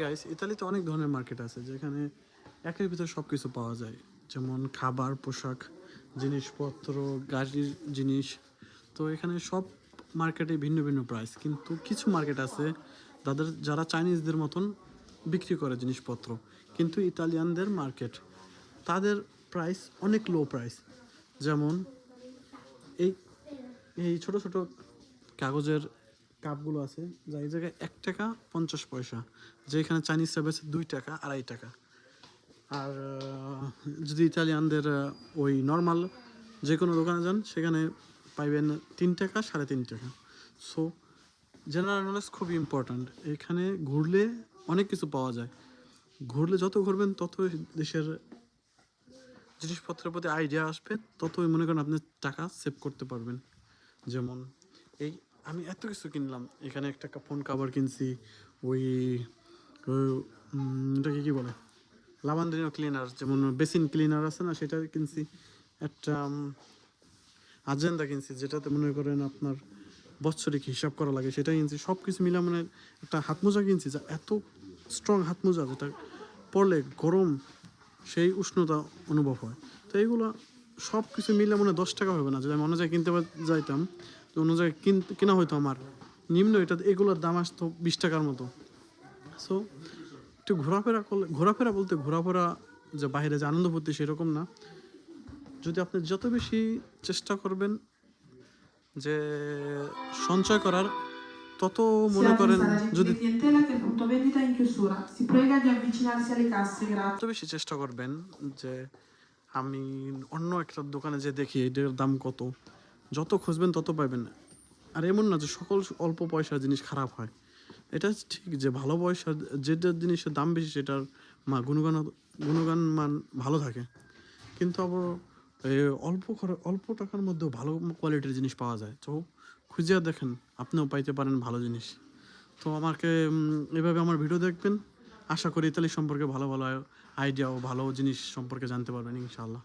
Guys, ইতালিতে অনেক ধরনের মার্কেট আছে যেখানে একের ভিতর সব কিছু পাওয়া যায়, যেমন খাবার, পোশাক, জিনিসপত্র, গাড়ির জিনিস। তো এখানে সব মার্কেটে ভিন্ন ভিন্ন প্রাইস, কিন্তু কিছু মার্কেট আছে যারা চাইনিজদের মতন বিক্রি করে জিনিসপত্র, কিন্তু ইতালিয়ানদের মার্কেট তাদের প্রাইস অনেক লো প্রাইস। যেমন এই এই ছোট ছোট কাগজের কাপগুলো আছে যা এই জায়গায় 1 টাকা 50 পয়সা, যেখানে চাইনিজ সার্ভিস 2 টাকা 2.5 টাকা। আর যদি ইতালিয়ানদের ওই নর্মাল যে কোনো দোকানে যান সেখানে পাইবেন 3 টাকা 3.5 টাকা। সো জেনারেল নলেজ খুবই ইম্পর্ট্যান্ট। এখানে ঘুরলে অনেক কিছু পাওয়া যায়, ঘুরলে যত ঘুরবেন তত দেশের জিনিসপত্রের প্রতি আইডিয়া আসবে, ততই মনে করেন আপনি টাকা সেভ করতে পারবেন। যেমন এই আমি এত কিছু কিনলাম, এখানে একটা ফোন কাভার কিনছি, ওই এটাকে কী বলে, লাভান্ডিনো ক্লিনার, যেমন বেসিন ক্লিনার আছে না, সেটা কিনছি। একটা আজেন্ডা কিনছি, যেটাতে মনে করেন আপনার বৎসরিক হিসাব করা লাগে, সেটা কিনছি। সব কিছু মিলা মানে একটা হাত মোজা কিনছি, যা এত স্ট্রং হাত মোজা, যেটা পরলে গরম সেই উষ্ণতা অনুভব হয়। তো এইগুলো সব কিছু মিলে মনে 10 টাকা হবে না। যদি আমি অন্য জায়গায় কিনতে যাইতাম, তো অন্য জায়গায় কেনা হয়তো আমার নিম্ন এগুলোর দাম আসতো 20 টাকার মতো। সো একটু ঘোরাফেরা করলে, ঘোরাফেরা বলতে ঘোরাফেরা যে বাইরে যে আনন্দ করতে সেরকম না। যদি আপনি যত বেশি চেষ্টা করবেন যে সঞ্চয় করার, তত মনে করেন যদি তত বেশি চেষ্টা করবেন যে আমি অন্য একটা দোকানে যে দেখি এটার দাম কত, যত খুঁজবেন তত পাবেন। আর এমন না যে সকল অল্প পয়সার জিনিস খারাপ হয়। এটা ঠিক যে ভালো পয়সা যেটা জিনিসের দাম বেশি সেটার গুণগান মান ভালো থাকে, কিন্তু আবার অল্প টাকার মধ্যেও ভালো কোয়ালিটির জিনিস পাওয়া যায়। তো খুঁজিয়া দেখেন, আপনিও পাইতে পারেন ভালো জিনিস। তো আমাকে এভাবে আমার ভিডিও দেখবেন, আশা করি ইতালি সম্পর্কে ভালো ভালো আইডিয়া ও ভালো জিনিস সম্পর্কে জানতে পারবেন ইনশাআল্লাহ।